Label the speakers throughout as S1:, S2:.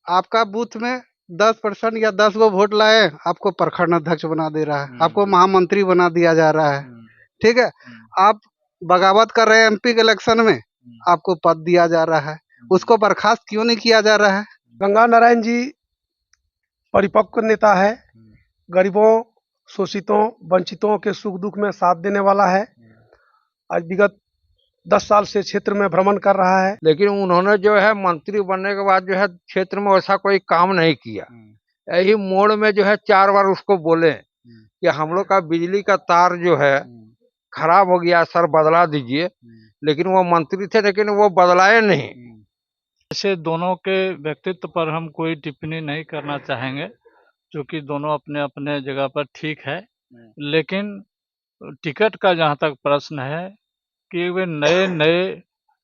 S1: आपका बूथ में 10% या 10 गो वोट लाए, आपको प्रखंड अध्यक्ष बना दे रहा है, आपको महामंत्री बना दिया जा रहा है। ठीक है। आप बगावत कर रहे हैं एमपी के इलेक्शन में, आपको पद दिया जा रहा है, उसको बर्खास्त क्यों नहीं किया जा रहा है?
S2: गंगा नारायण जी परिपक्व नेता है, गरीबों, शोषितों, वंचितों के सुख दुख में साथ देने वाला है। आज विगत 10 साल से क्षेत्र में भ्रमण कर रहा है,
S3: लेकिन उन्होंने जो है मंत्री बनने के बाद जो है क्षेत्र में वैसा कोई काम नहीं किया। यही मोड़ में जो है 4 बार उसको बोले कि हम लोग का बिजली का तार जो है खराब हो गया सर, बदला दीजिए। लेकिन वो मंत्री थे, लेकिन वो बदलाए नहीं।
S4: ऐसे दोनों के व्यक्तित्व पर हम कोई टिप्पणी नहीं करना चाहेंगे, क्योंकि दोनों अपने अपने जगह पर ठीक है। लेकिन टिकट का जहाँ तक प्रश्न है कि वे नए नए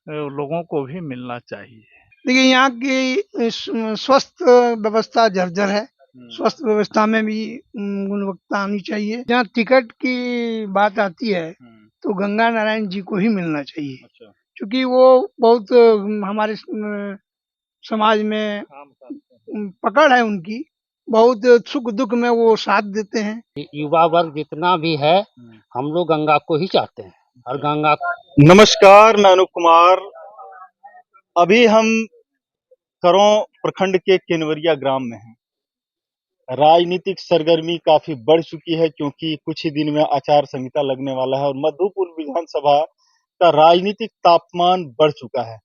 S4: लोगों को भी मिलना चाहिए।
S2: देखिए यहाँ की स्वास्थ्य व्यवस्था जर्जर है, स्वास्थ्य व्यवस्था में भी गुणवत्ता आनी चाहिए। जहाँ टिकट की बात आती है तो गंगा नारायण जी को ही मिलना चाहिए। अच्छा। क्योंकि वो बहुत हमारे समाज में पकड़ है उनकी, बहुत सुख दुख में वो साथ देते हैं।
S5: युवा वर्ग जितना भी है, हम लोग गंगा को ही चाहते हैं और गंगा।
S6: नमस्कार, मैं अनूप कुमार। अभी हम करों प्रखंड के केनवरिया ग्राम में हैं। राजनीतिक सरगर्मी काफी बढ़ चुकी है, क्योंकि कुछ ही दिन में आचार संहिता लगने वाला है और मधुपुर विधानसभा का राजनीतिक तापमान बढ़ चुका है।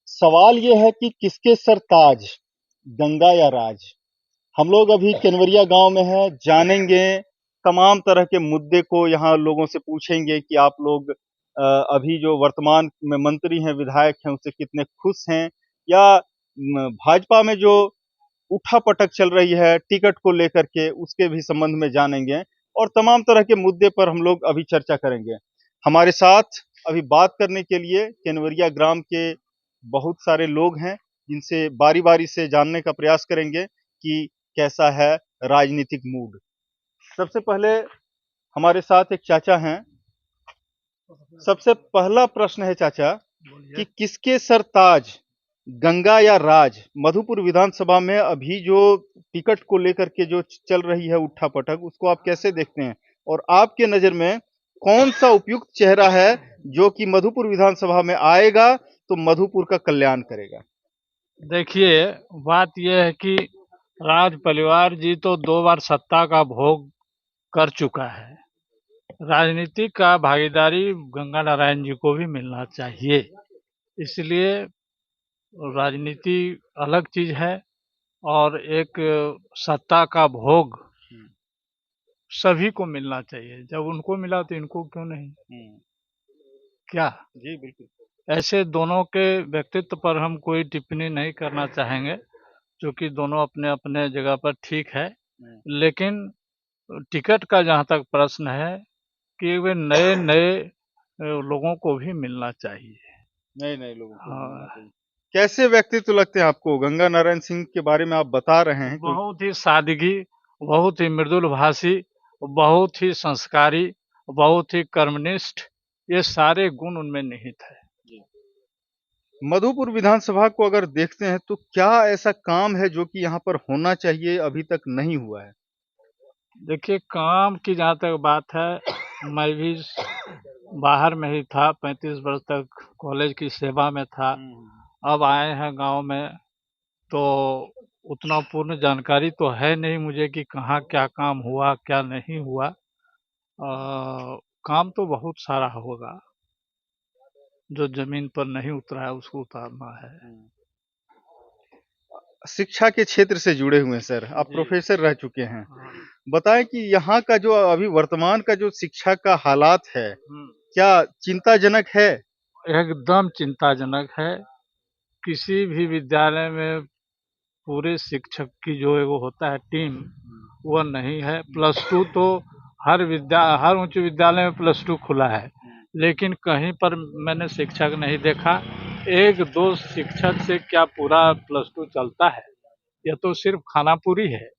S6: सवाल यह है कि किसके सर ताज, गंगा या राज? हम लोग अभी केनवरिया गांव में हैं, जानेंगे तमाम तरह के मुद्दे को, यहाँ लोगों से पूछेंगे कि आप लोग अभी जो वर्तमान में मंत्री हैं, विधायक हैं, उससे कितने खुश हैं, या भाजपा में जो उठापटक चल रही है टिकट को लेकर के, उसके भी संबंध में जानेंगे और तमाम तरह के मुद्दे पर हम लोग अभी चर्चा करेंगे। हमारे साथ अभी बात करने के लिए केनवरिया ग्राम के बहुत सारे लोग हैं, जिनसे बारी बारी से जानने का प्रयास करेंगे कि कैसा है राजनीतिक मूड। सबसे पहले हमारे साथ एक चाचा हैं। सबसे पहला प्रश्न है चाचा कि किसके सर ताज, गंगा या राज? मधुपुर विधानसभा में अभी जो टिकट को लेकर के जो चल रही है उठापटक, उसको आप कैसे देखते हैं और आपके नजर में कौन सा उपयुक्त चेहरा है जो कि मधुपुर विधानसभा में आएगा तो मधुपुर का कल्याण करेगा?
S4: देखिए, बात यह है कि राज परिवार जी तो 2 बार सत्ता का भोग कर चुका है। राजनीति का भागीदारी गंगा नारायण जी को भी मिलना चाहिए। इसलिए राजनीति अलग चीज है और एक सत्ता का भोग सभी को मिलना चाहिए। जब उनको मिला तो इनको क्यों नहीं? क्या
S6: जी बिल्कुल।
S4: ऐसे दोनों के व्यक्तित्व पर हम कोई टिप्पणी नहीं करना चाहेंगे, क्योंकि दोनों अपने अपने जगह पर ठीक है। लेकिन टिकट का जहाँ तक प्रश्न है कि वे नए नए लोगों को भी मिलना चाहिए।
S6: नए नए लोगों को
S4: हाँ।
S6: मिलना चाहिए। कैसे व्यक्तित्व लगते हैं आपको? गंगा नारायण सिंह के बारे में आप बता रहे हैं।
S4: बहुत ही सादगी, बहुत ही मृदुल भाषी, बहुत ही संस्कारी, बहुत ही कर्मनिष्ठ, ये सारे गुण उनमें निहित है।
S6: मधुपुर विधानसभा को अगर देखते हैं तो क्या ऐसा काम है जो कि यहाँ पर होना चाहिए, अभी तक नहीं हुआ है?
S4: देखिए, काम की जहाँ तक बात है, मैं भी बाहर में ही था, 35 वर्ष तक कॉलेज की सेवा में था। अब आए हैं गांव में, तो उतना पूर्ण जानकारी तो है नहीं मुझे कि कहाँ क्या काम हुआ क्या नहीं हुआ। काम तो बहुत सारा होगा, जो जमीन पर नहीं उतरा है उसको उतारना है।
S6: शिक्षा के क्षेत्र से जुड़े हुए हैं सर, आप प्रोफेसर रह चुके हैं। बताएं कि यहाँ का जो अभी वर्तमान का जो शिक्षा का हालात है, क्या चिंताजनक है?
S4: एकदम चिंताजनक है। किसी भी विद्यालय में पूरे शिक्षक की जो है वो होता है टीम, वो नहीं है। +2 तो हर उच्च विद्यालय में +2 खुला है, लेकिन कहीं पर मैंने शिक्षक नहीं देखा। 1-2 शिक्षक से क्या पूरा +2 चलता है? यह तो सिर्फ खानापुरी है।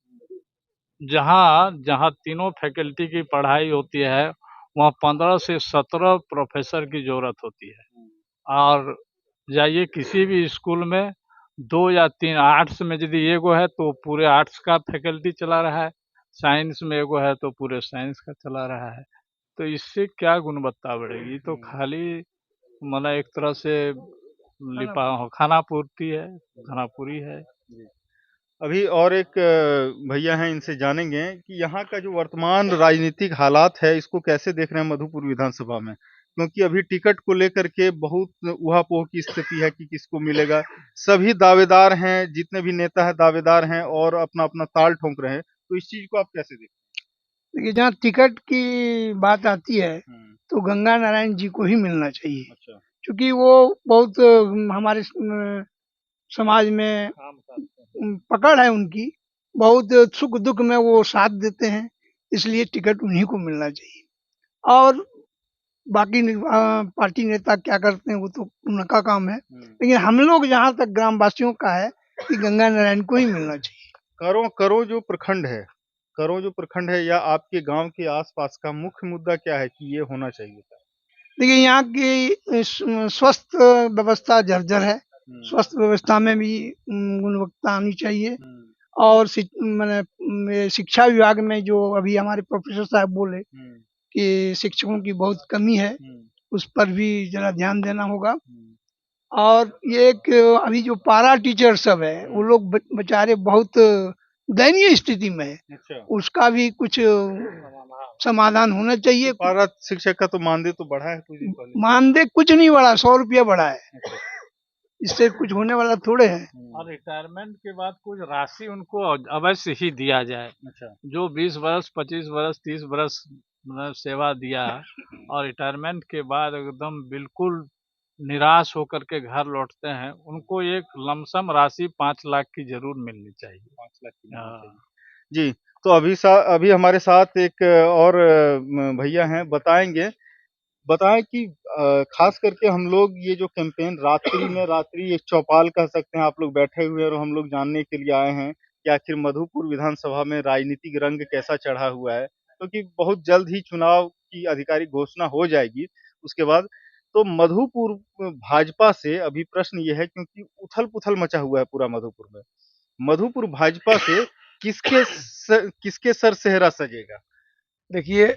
S4: जहाँ तीनों फैकल्टी की पढ़ाई होती है, वहाँ 15 से 17 प्रोफेसर की जरूरत होती है। और जाइए किसी भी स्कूल में, 2 या 3 आर्ट्स में यदि एगो है तो पूरे आर्ट्स का फैकल्टी चला रहा है, साइंस में एगो है तो पूरे साइंस का चला रहा है। तो इससे क्या गुणवत्ता बढ़ेगी? तो खाली मतलब एक तरह से खाना पूर्ति है, खानापुरी है।
S6: अभी और एक भैया हैं, इनसे जानेंगे कि यहाँ का जो वर्तमान राजनीतिक हालात है इसको कैसे देख रहे हैं मधुपुर विधानसभा में, क्योंकि अभी टिकट को लेकर के बहुत उहापोह की स्थिति है कि किसको मिलेगा। सभी दावेदार हैं, जितने भी नेता हैं दावेदार हैं और अपना अपना ताल ठोंक रहे हैं। तो इस चीज को आप कैसे देखते
S2: देखिए, जहाँ टिकट की बात आती है
S6: हैं?
S2: तो गंगा नारायण जी को ही मिलना चाहिए,
S6: अच्छा।
S2: क्योंकि वो बहुत हमारे समाज में पकड़ है उनकी, बहुत सुख दुख में वो साथ देते हैं, इसलिए टिकट उन्हीं को मिलना चाहिए। और बाकी पार्टी नेता क्या करते हैं वो तो उनका काम है, लेकिन हम लोग जहाँ तक ग्रामवासियों का है कि गंगा नारायण को ही मिलना चाहिए।
S6: करो जो प्रखंड है या आपके गांव के आसपास का मुख्य मुद्दा क्या है कि ये होना चाहिए था?
S2: देखिए, यहाँ की स्वस्थ व्यवस्था जर्जर है, स्वास्थ्य व्यवस्था में भी गुणवत्ता आनी चाहिए। और मैंने शिक्षा विभाग में जो अभी हमारे प्रोफेसर साहब बोले कि शिक्षकों की बहुत कमी है, उस पर भी जरा ध्यान देना होगा। और ये एक अभी जो पारा टीचर सब है वो लोग बेचारे बहुत दयनीय स्थिति में है,
S6: अच्छा।
S2: उसका भी कुछ समाधान होना चाहिए।
S6: पारा शिक्षक का तो मानदेय तो बढ़ा है कुछ दिन पहले।
S2: मानदेय कुछ नहीं बढ़ा, 100 रुपया बढ़ा है, इससे कुछ होने वाला थोड़े है।
S4: और रिटायरमेंट के बाद कुछ राशि उनको अवश्य ही दिया जाए।
S6: अच्छा।
S4: जो 20 वर्ष 25 वर्ष 30 वर्ष मतलब सेवा दिया और रिटायरमेंट के बाद एकदम बिल्कुल निराश होकर के घर लौटते हैं, उनको एक लमसम राशि 5 लाख की जरूर मिलनी चाहिए।
S6: 5 लाख की मिलनी
S4: हाँ।
S6: चाहिए। जी, तो अभी हमारे साथ एक और भैया हैं, बताएं कि खास करके हम लोग ये जो कैंपेन रात्रि एक चौपाल कह सकते हैं, आप लोग बैठे हुए हैं और हम लोग जानने के लिए आए हैं कि आखिर मधुपुर विधानसभा में राजनीतिक रंग कैसा चढ़ा हुआ है, क्योंकि बहुत जल्द ही चुनाव की आधिकारिक घोषणा हो जाएगी उसके बाद। तो मधुपुर भाजपा से अभी प्रश्न ये है, क्योंकि उथल-पुथल मचा हुआ है पूरा मधुपुर में। मधुपुर भाजपा से किसके सर सेहरा सजेगा?
S7: देखिए,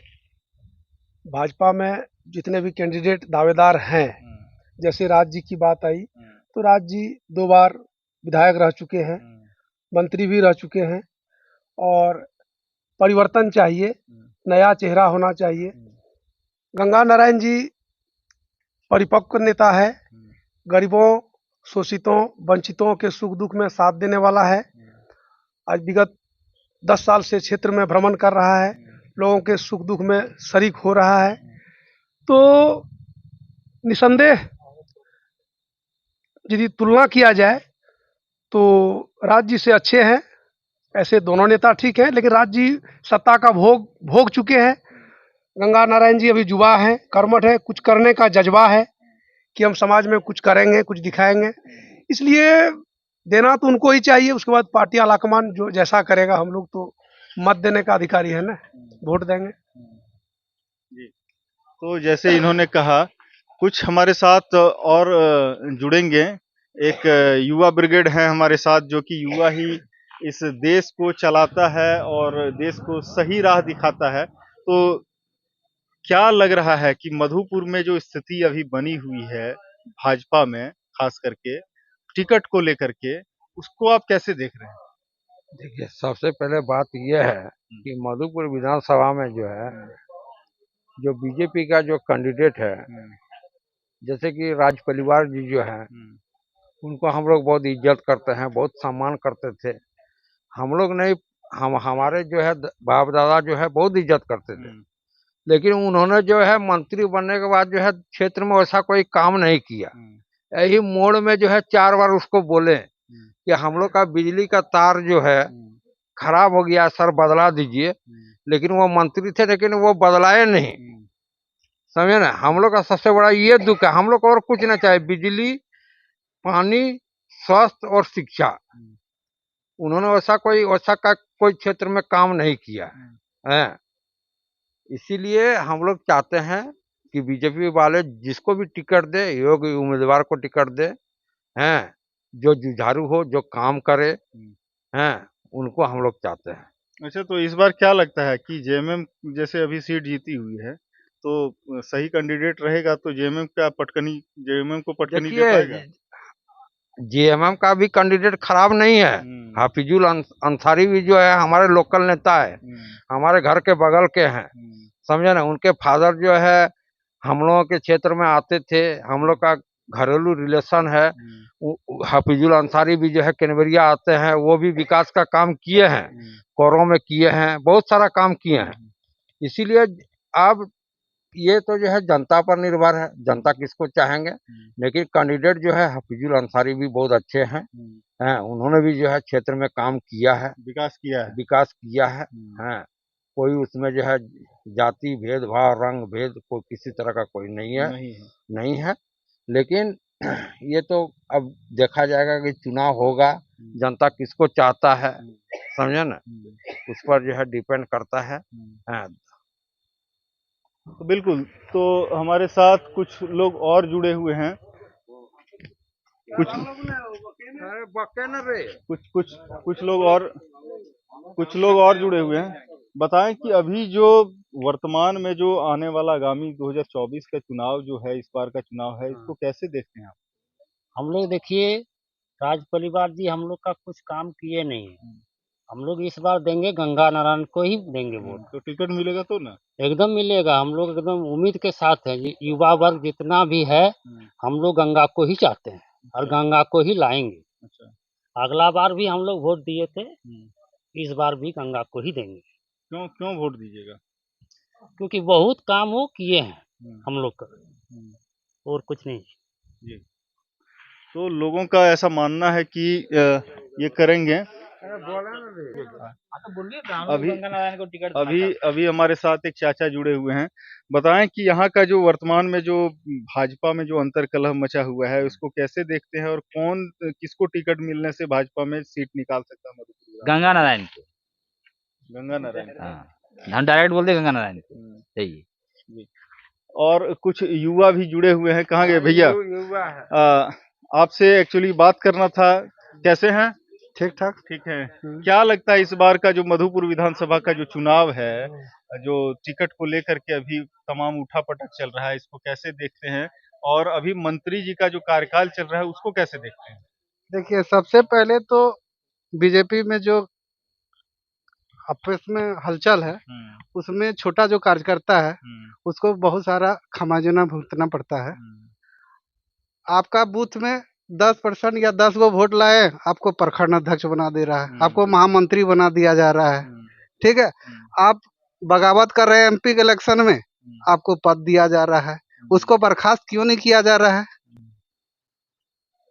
S7: भाजपा में जितने भी कैंडिडेट दावेदार हैं, जैसे राज जी की बात आई तो राज जी 2 बार विधायक रह चुके हैं, मंत्री भी रह चुके हैं और परिवर्तन चाहिए, नया चेहरा होना चाहिए। गंगा नारायण जी परिपक्व नेता है, गरीबों, शोषितों, वंचितों के सुख दुख में साथ देने वाला है। आज विगत 10 साल से क्षेत्र में भ्रमण कर रहा है, लोगों के सुख दुख में शरीक हो रहा है। तो निसंदेह यदि तुलना किया जाए तो राज जी से अच्छे हैं। ऐसे दोनों नेता ठीक हैं, लेकिन राज जी सत्ता का भोग चुके हैं। गंगा नारायण जी अभी युवा हैं, कर्मठ है, कुछ करने का जज्बा है कि हम समाज में कुछ करेंगे, कुछ दिखाएंगे, इसलिए देना तो उनको ही चाहिए। उसके बाद पार्टी आलाकमान जो जैसा करेगा, हम लोग तो मत देने का अधिकारी है ना, वोट देंगे।
S6: जी, तो जैसे इन्होंने कहा, कुछ हमारे साथ और जुड़ेंगे। एक युवा ब्रिगेड है हमारे साथ, जो कि युवा ही इस देश को चलाता है और देश को सही राह दिखाता है। तो क्या लग रहा है कि मधुपुर में जो स्थिति अभी बनी हुई है भाजपा में, खास करके टिकट को लेकर के, उसको आप कैसे देख रहे हैं?
S3: देखिए, सबसे पहले बात यह है कि मधुपुर विधानसभा में जो है, जो बीजेपी का जो कैंडिडेट है, जैसे कि राज परिवार जी जो है, उनको हम लोग बहुत इज्जत करते हैं, बहुत सम्मान करते थे। हम लोग नहीं, हमारे जो है बाप दादा जो है बहुत इज्जत करते थे, लेकिन उन्होंने जो है मंत्री बनने के बाद जो है क्षेत्र में वैसा कोई काम नहीं किया। यही मोड़ में जो है 4 बार उसको बोले कि हम लोग का बिजली का तार जो है खराब हो गया सर, बदला दीजिए, लेकिन वो मंत्री थे लेकिन वो बदलाए नहीं। समझे ना, हम लोग का सबसे बड़ा ये दुख है। हम लोग और कुछ ना चाहे, बिजली, पानी, स्वास्थ्य और शिक्षा। उन्होंने वैसा का कोई क्षेत्र में काम नहीं किया है। इसीलिए हम लोग चाहते हैं कि बीजेपी वाले जिसको भी टिकट दे, योग्य उम्मीदवार को टिकट दे हैं, जो जुझारू हो, जो काम करे, हैं, उनको हम लोग चाहते हैं।
S6: अच्छा, तो इस बार क्या लगता है कि जेएमएम जैसे अभी सीट जीती हुई है, तो सही कैंडिडेट रहेगा तो जेएमएम को पटकनी दे पाएगा?
S3: देखिए, जेएमएम का भी कैंडिडेट खराब नहीं है। हाफिजुल अंसारी भी जो है हमारे लोकल नेता है, हमारे घर के बगल के हैं, समझे ना। उनके फादर जो है हम लोगों के क्षेत्र में आते थे, हम लोग का घरेलू रिलेशन है। हाफिजुल अंसारी भी जो है केनबरिया आते हैं, वो भी विकास का काम किए हैं, कोरों में किए हैं, बहुत सारा काम किए हैं। इसीलिए अब ये तो जो है जनता पर निर्भर है, जनता किसको चाहेंगे। लेकिन कैंडिडेट जो है हाफिजुल अंसारी भी बहुत अच्छे हैं, उन्होंने भी जो है क्षेत्र में काम किया है, विकास किया है, कोई उसमें जो है जाति भेदभाव, रंग भेद कोई किसी तरह का कोई नहीं है। लेकिन ये तो अब देखा जाएगा कि चुनाव होगा, जनता किसको चाहता है, समझे ना, उस पर जो है डिपेंड करता है।
S6: तो बिल्कुल, तो हमारे साथ कुछ लोग और जुड़े हुए हैं, कुछ लोग और जुड़े हुए हैं। बताएं कि अभी जो वर्तमान में जो आने वाला आगामी 2024 का चुनाव जो है, इस बार का चुनाव है, इसको कैसे देखते हैं आप?
S5: हम लोग देखिए, राज परिवार जी हम लोग का कुछ काम किए नहीं है। हम लोग इस बार देंगे गंगा नारायण को ही देंगे वोट।
S6: तो टिकट मिलेगा तो ना?
S5: एकदम मिलेगा, हम लोग एकदम उम्मीद के साथ है। युवा वर्ग जितना भी है, हम लोग गंगा को ही चाहते हैं और गंगा को ही लाएंगे।
S6: अच्छा,
S5: अगला बार भी हम लोग वोट दिए थे, इस बार भी गंगा को ही देंगे।
S6: क्यों वोट दीजिएगा?
S5: क्योंकि बहुत काम वो किए हैं हम लोग का, और कुछ नहीं।
S6: जी, तो लोगों का ऐसा मानना है कि ये करेंगे। अभी हमारे साथ एक चाचा जुड़े हुए हैं। बताएं कि यहाँ का जो वर्तमान में जो भाजपा में जो अंतर्कलह मचा हुआ है, उसको कैसे देखते हैं और किसको टिकट मिलने से भाजपा में सीट निकाल सकता है मधुपुर?
S8: गंगा नारायण को।
S6: गंगा नारायण,
S8: हाँ, हम डायरेक्ट बोलते गंगा नारायण को, सही है।
S6: और कुछ युवा भी जुड़े हुए हैं। कहाँ गए भैया?
S3: युवा है।
S6: आपसे एक्चुअली बात करना था। कैसे हैं?
S1: ठीक ठाक।
S6: ठीक है। क्या लगता है इस बार का जो मधुपुर विधानसभा का जो चुनाव है, जो टिकट को लेकर के अभी तमाम उठापटक चल रहा है, इसको कैसे देखते हैं? और अभी मंत्री जी का जो कार्यकाल चल रहा है, उसको कैसे देखते हैं?
S1: देखिए, सबसे पहले तो बीजेपी में जो आपस में हलचल है, उसमें छोटा जो कार्यकर्ता है, उसको बहुत सारा खमियाजा भुगतना पड़ता है। आपका बूथ में 10% या 10 गो वोट लाए, आपको प्रखंड अध्यक्ष बना दे रहा है, आपको महामंत्री बना दिया जा रहा है। ठीक है, आप बगावत कर रहे हैं एमपी के इलेक्शन में, आपको पद दिया जा रहा है। उसको बर्खास्त क्यों नहीं किया जा रहा है?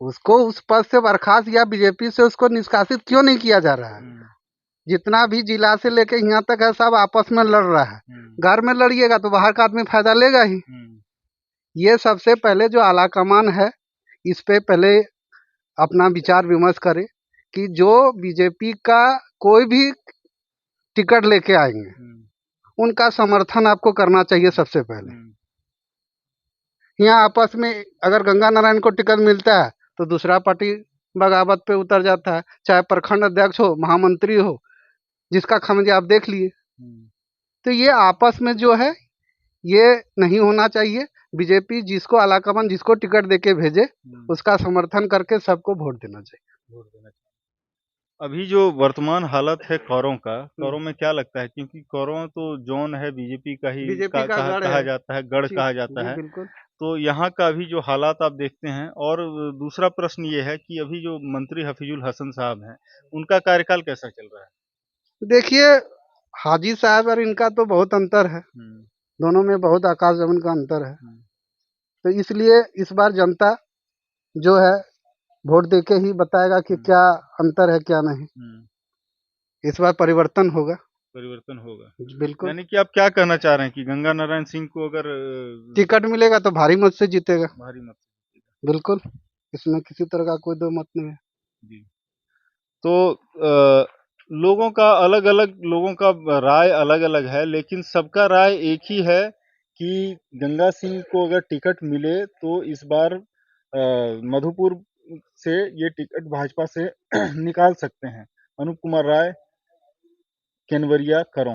S1: उसको उस पद से बर्खास्त या बीजेपी से उसको निष्कासित क्यों नहीं किया जा रहा है? जितना भी जिला से लेके यहाँ तक है, सब आपस में लड़ रहा है। घर में लड़िएगा तो बाहर का आदमी फायदा लेगा ही। ये सबसे पहले जो आला कमान है, इस पे पहले अपना विचार विमर्श करे कि जो बीजेपी का कोई भी टिकट लेके आएंगे, उनका समर्थन आपको करना चाहिए सबसे पहले। यहाँ आपस में अगर गंगा नारायण को टिकट मिलता है तो दूसरा पार्टी बगावत पे उतर जाता है, चाहे प्रखंड अध्यक्ष हो, महामंत्री हो, जिसका खमियाजा आप देख लिए। तो ये आपस में जो है, ये नहीं होना चाहिए। बीजेपी जिसको आलाकमान जिसको टिकट देके भेजे, उसका समर्थन करके सबको वोट देना चाहिए।
S6: अभी जो वर्तमान हालत है कौरों में क्या लगता है? क्योंकि कौरों तो जोन है बीजेपी का ही कहा जाता है, गढ़ कहा जाता है।
S1: बिल्कुल।
S6: तो यहाँ का अभी जो हालात आप देखते हैं। और दूसरा प्रश्न ये है कि अभी जो मंत्री हफीजुल हसन साहब हैं, उनका कार्यकाल कैसा चल रहा है?
S1: देखिए, हाजी साहब और इनका तो बहुत अंतर है, दोनों में बहुत आकाश जमीन का अंतर है। तो इसलिए इस बार जनता जो है वोट देके ही बताएगा कि क्या अंतर है क्या नहीं। इस बार परिवर्तन होगा। बिल्कुल।
S6: यानी कि आप क्या कहना चाह रहे हैं कि गंगा नारायण सिंह को अगर
S1: टिकट मिलेगा तो भारी मत से जीतेगा। बिल्कुल, इसमें किसी तरह का कोई दो मत नहीं है।
S6: जी। तो लोगों का राय अलग अलग है, लेकिन सबका राय एक ही है कि गंगा सिंह को अगर टिकट मिले तो इस बार मधुपुर से ये टिकट भाजपा से निकाल सकते हैं। अनूप कुमार राय, केनवरिया, करों।